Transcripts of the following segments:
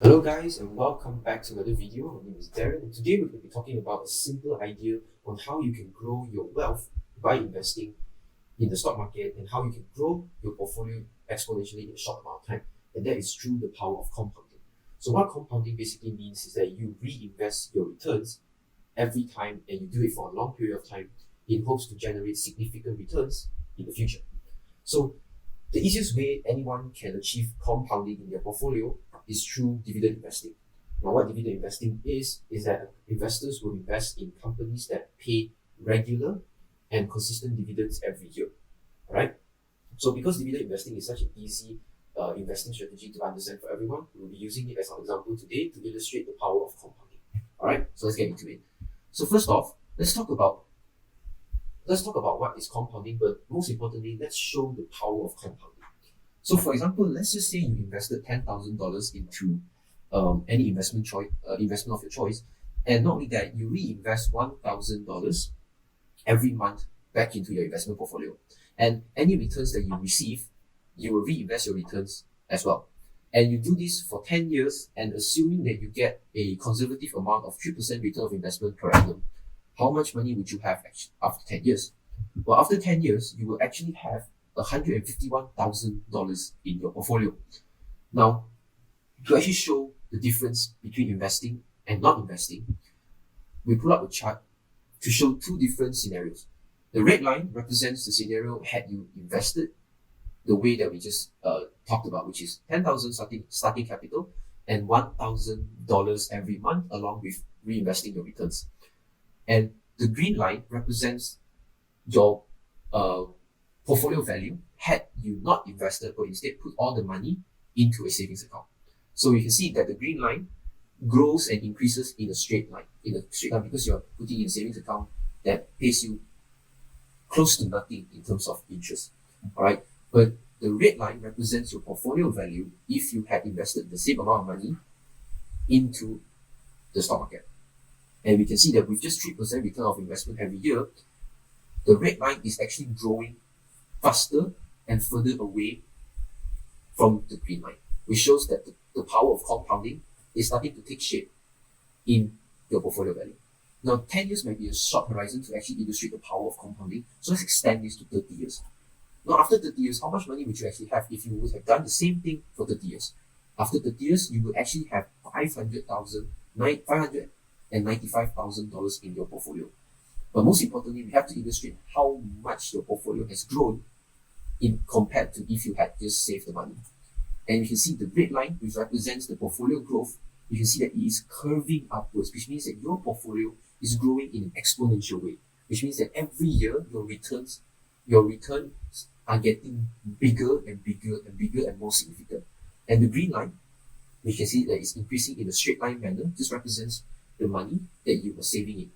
Hello guys and welcome back to another video. My name is Darren and today we're going to be talking about a simple idea on how you can grow your wealth by investing in the stock market and how you can grow your portfolio exponentially in a short amount of time, and that is through the power of compounding. So what compounding basically means is that you reinvest your returns every time and you do it for a long period of time in hopes to generate significant returns in the future. So the easiest way anyone can achieve compounding in their portfolio is through dividend investing. Now, what dividend investing is that investors will invest in companies that pay regular and consistent dividends every year. All right. So, because dividend investing is such an easy investing strategy to understand for everyone, we'll be using it as an example today to illustrate the power of compounding. All right. So let's get into it. So first off, let's talk about what is compounding, but most importantly, let's show the power of compounding. So, for example, let's just say you invested $10,000 into any investment of your choice, and not only that, you reinvest $1,000 every month back into your investment portfolio, and any returns that you receive, you will reinvest your returns as well. And you do this for 10 years, and assuming that you get a conservative amount of 3% return of investment per annum, how much money would you have after 10 years? Well, after 10 years, you will actually have $151,000 in your portfolio. Now, to actually show the difference between investing and not investing, we pull up a chart to show two different scenarios. The red line represents the scenario had you invested the way that we just talked about, which is 10,000 starting capital and $1,000 every month, along with reinvesting your returns. And the green line represents your portfolio value had you not invested but instead put all the money into a savings account. So you can see that the green line grows and increases in a straight line, because you're putting in a savings account that pays you close to nothing in terms of interest. All right, but the red line represents your portfolio value if you had invested the same amount of money into the stock market. And we can see that with just 3% return of investment every year, the red line is actually growing faster and further away from the green line, which shows that the power of compounding is starting to take shape in your portfolio value. Now, 10 years might be a short horizon to actually illustrate the power of compounding, so let's extend this to 30 years. Now, after 30 years, how much money would you actually have if you would have done the same thing for 30 years? After 30 years, you would actually have $595,000 in your portfolio. But most importantly, we have to illustrate how much your portfolio has grown in compared to if you had just saved the money. And you can see the red line, which represents the portfolio growth. You can see that it is curving upwards, which means that your portfolio is growing in an exponential way, which means that every year your returns are getting bigger and bigger and bigger and more significant. And the green line, we can see that it's increasing in a straight line manner. This represents the money that you were saving in.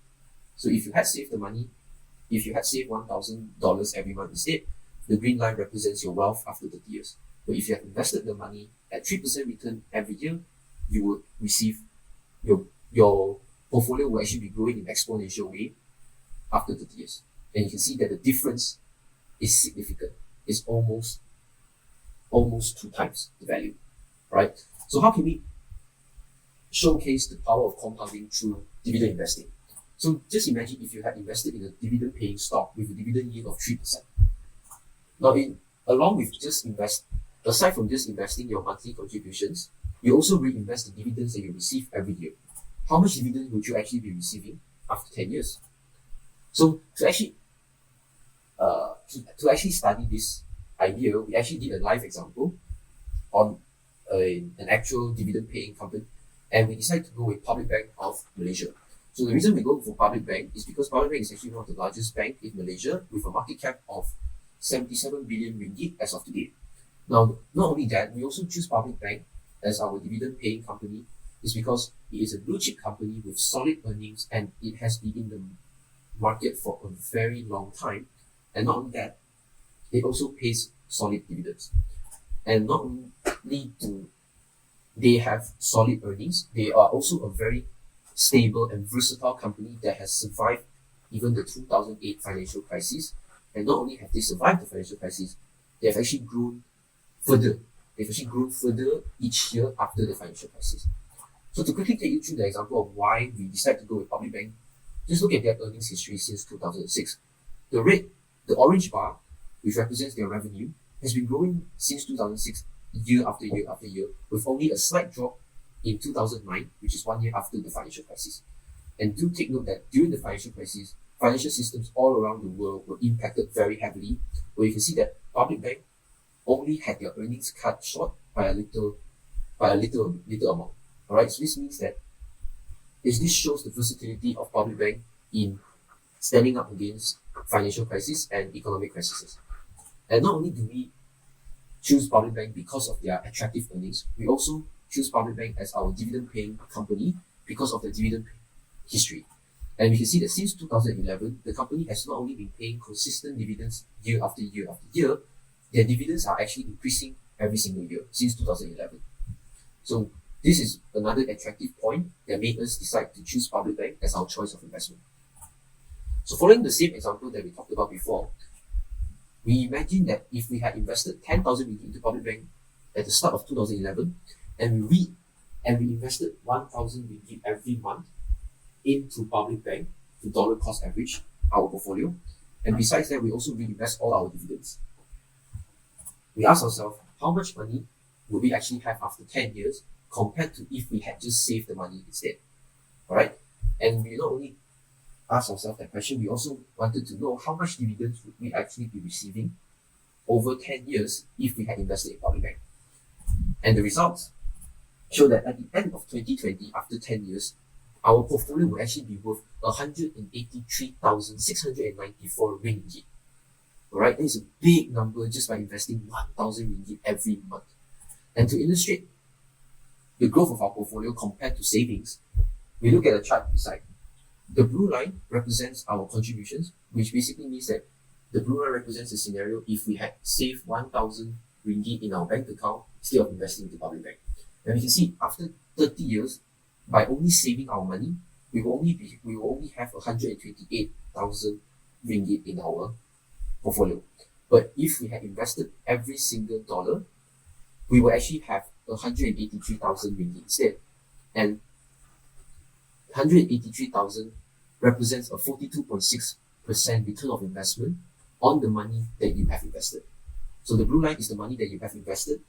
So if you had saved $1,000 every month instead, the green line represents your wealth after 30 years. But if you have invested the money at 3% return every year, you would receive your portfolio will actually be growing in exponential way after 30 years. And you can see that the difference is significant. It's almost 2 times the value, right? So how can we showcase the power of compounding through dividend investing? So just imagine if you had invested in a dividend paying stock with a dividend yield of 3%. Now, aside from just investing your monthly contributions, you also reinvest the dividends that you receive every year. How much dividend would you actually be receiving after 10 years? So to actually study this idea, we actually did a live example on an actual dividend paying company, and we decided to go with Public Bank of Malaysia. So the reason we go for Public Bank is because Public Bank is actually one of the largest banks in Malaysia with a market cap of 77 billion ringgit as of today. Now, not only that, we also choose Public Bank as our dividend paying company is because it is a blue chip company with solid earnings and it has been in the market for a very long time. And not only that, it also pays solid dividends. And not only do they have solid earnings, they are also a very stable and versatile company that has survived even the 2008 financial crisis. And not only have they survived the financial crisis, they have actually grown further they've actually grown further each year after the financial crisis. So to quickly take you through the example of why we decided to go with public bank, just look at their earnings history since 2006. The orange bar, which represents their revenue, has been growing since 2006, year after year after year, with only a slight drop in 2009, which is 1 year after the financial crisis. And do take note that during the financial crisis, financial systems all around the world were impacted very heavily, where you can see that public bank only had their earnings cut short by a little amount. Alright, so this means that this shows the versatility of public bank in standing up against financial crisis and economic crises. And not only do we choose public bank because of their attractive earnings, we also choose public bank as our dividend paying company because of the dividend history. And we can see that since 2011, the company has not only been paying consistent dividends year after year after year, their dividends are actually increasing every single year since 2011. So this is another attractive point that made us decide to choose public bank as our choice of investment. So following the same example that we talked about before, we imagine that if we had invested 10,000 ringgit into public bank at the start of 2011, and we invested 1,000 ringgit every month into public bank to dollar cost average our portfolio, and besides that, we also reinvest all our dividends. We ask ourselves, how much money would we actually have after 10 years compared to if we had just saved the money instead? Alright? And we not only ask ourselves that question, we also wanted to know how much dividends would we actually be receiving over 10 years if we had invested in public bank. And the results show that at the end of 2020, after 10 years, our portfolio will actually be worth 183,694 ringgit. Alright, that is a big number just by investing 1,000 ringgit every month. And to illustrate the growth of our portfolio compared to savings, we look at a chart beside. The blue line represents our contributions, which basically means that the blue line represents a scenario if we had saved 1,000 ringgit in our bank account instead of investing in the public bank. And we can see after 30 years, by only saving our money, we will only have 128,000 ringgit in our portfolio. But if we had invested every single dollar, we will actually have 183,000 ringgit instead. And 183,000 represents a 42.6% return of investment on the money that you have invested. So the blue line is the money that you have invested,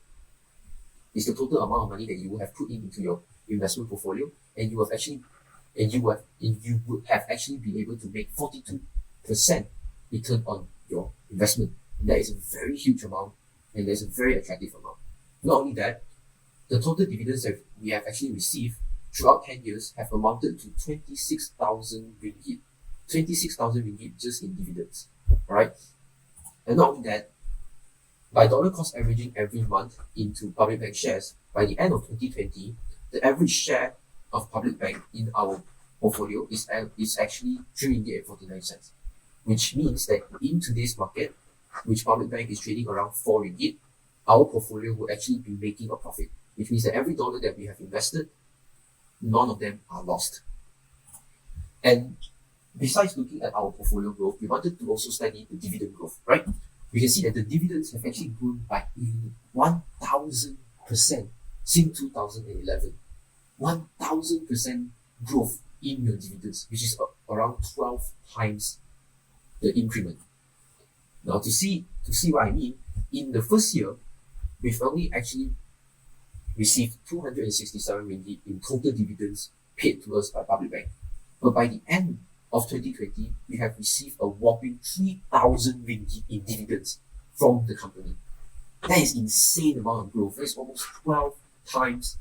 is the total amount of money that you will have put into your investment portfolio, and you would have actually been able to make 42% return on your investment. And that is a very huge amount, and that's a very attractive amount. Not only that, the total dividends that we have actually received throughout 10 years have amounted to 26,000 ringgit. 26,000 ringgit just in dividends. Alright? And not only that, by dollar cost averaging every month into public bank shares, by the end of 2020, the average share of public bank in our portfolio is actually 3.49 ringgit, which means that in today's market, which public bank is trading around 4 ringgit, our portfolio will actually be making a profit, which means that every dollar that we have invested, none of them are lost. And besides looking at our portfolio growth, we wanted to also study the dividend growth, right? We can see that the dividends have actually grown by 1,000% since 2011. 1,000% growth in your dividends, which is around 12 times the increment. Now to see what I mean, in the first year, we've only actually received 267 ringgit in total dividends paid to us by public bank. But by the end of 2020, we have received a whopping 3,000 ringgit in dividends from the company. That is insane amount of growth. That is almost 12 times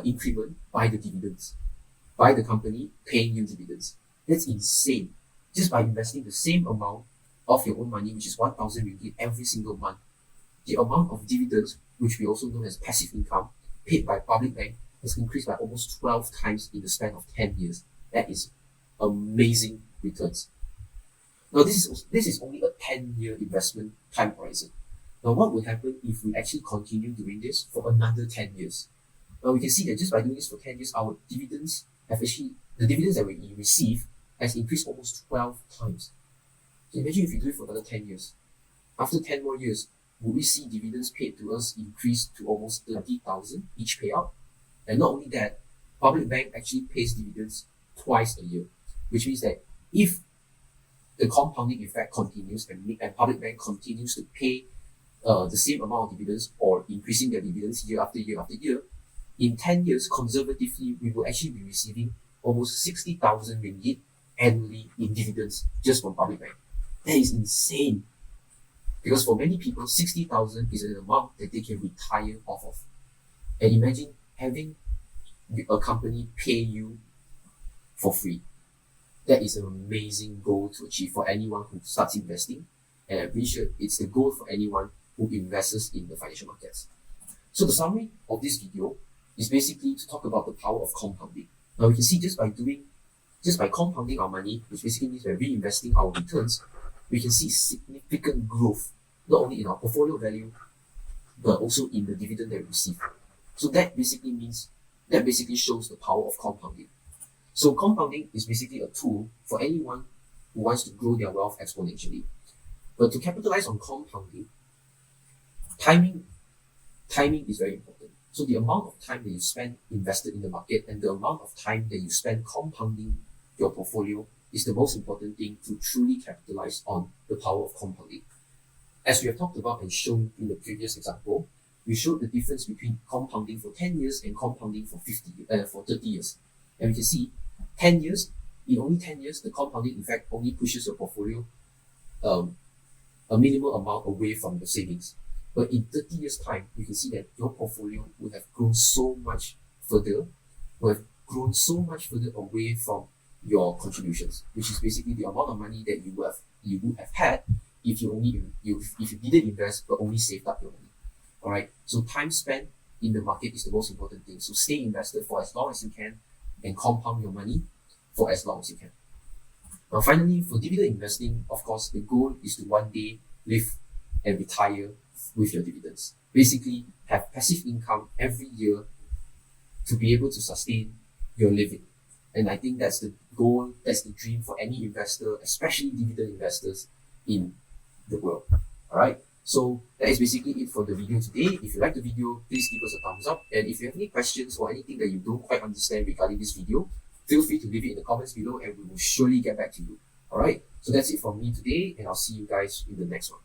increment by the dividends, by the company paying you dividends. That's insane. Just by investing the same amount of your own money, which is 1,000 ringgit every single month, the amount of dividends, which we also know as passive income, paid by public bank has increased by almost 12 times in the span of 10 years. That is amazing returns. Now this is only a 10-year investment time horizon. Now what will happen if we actually continue doing this for another 10 years? Now we can see that just by doing this for 10 years, our dividends the dividends that we receive has increased almost 12 times. So imagine if you do it for another 10 years. After 10 more years, would we see dividends paid to us increase to almost 30,000 each payout? And not only that, public bank actually pays dividends twice a year, which means that if the compounding effect continues and public bank continues to pay the same amount of dividends or increasing their dividends year after year after year, in 10 years, conservatively, we will actually be receiving almost 60,000 ringgit annually in dividends just from public bank. That is insane. Because for many people, 60,000 is an amount that they can retire off of. And imagine having a company pay you for free. That is an amazing goal to achieve for anyone who starts investing. And I'm pretty sure it's the goal for anyone who invests in the financial markets. So the summary of this video is basically to talk about the power of compounding. Now we can see just by compounding our money, which basically means by reinvesting our returns, we can see significant growth, not only in our portfolio value, but also in the dividend that we receive. So that basically shows the power of compounding. So compounding is basically a tool for anyone who wants to grow their wealth exponentially. But to capitalize on compounding, timing is very important. So the amount of time that you spend invested in the market and the amount of time that you spend compounding your portfolio is the most important thing to truly capitalize on the power of compounding. As we have talked about and shown in the previous example, we showed the difference between compounding for 10 years and compounding for 30 years. And we can see in only 10 years, the compounding effect only pushes your portfolio a minimal amount away from the savings. But in 30 years' time, you can see that your portfolio would have grown so much further, away from your contributions, which is basically the amount of money that you would have had if you didn't invest but only saved up your money. Alright, so time spent in the market is the most important thing. So stay invested for as long as you can and compound your money for as long as you can. Now finally, for dividend investing, of course, the goal is to one day live and retire with your dividends. Basically, have passive income every year to be able to sustain your living. And I think that's the goal, that's the dream for any investor, especially dividend investors in the world. Alright, so that is basically it for the video today. If you like the video, please give us a thumbs up. And if you have any questions or anything that you don't quite understand regarding this video, feel free to leave it in the comments below and we will surely get back to you. Alright, so that's it from me today and I'll see you guys in the next one.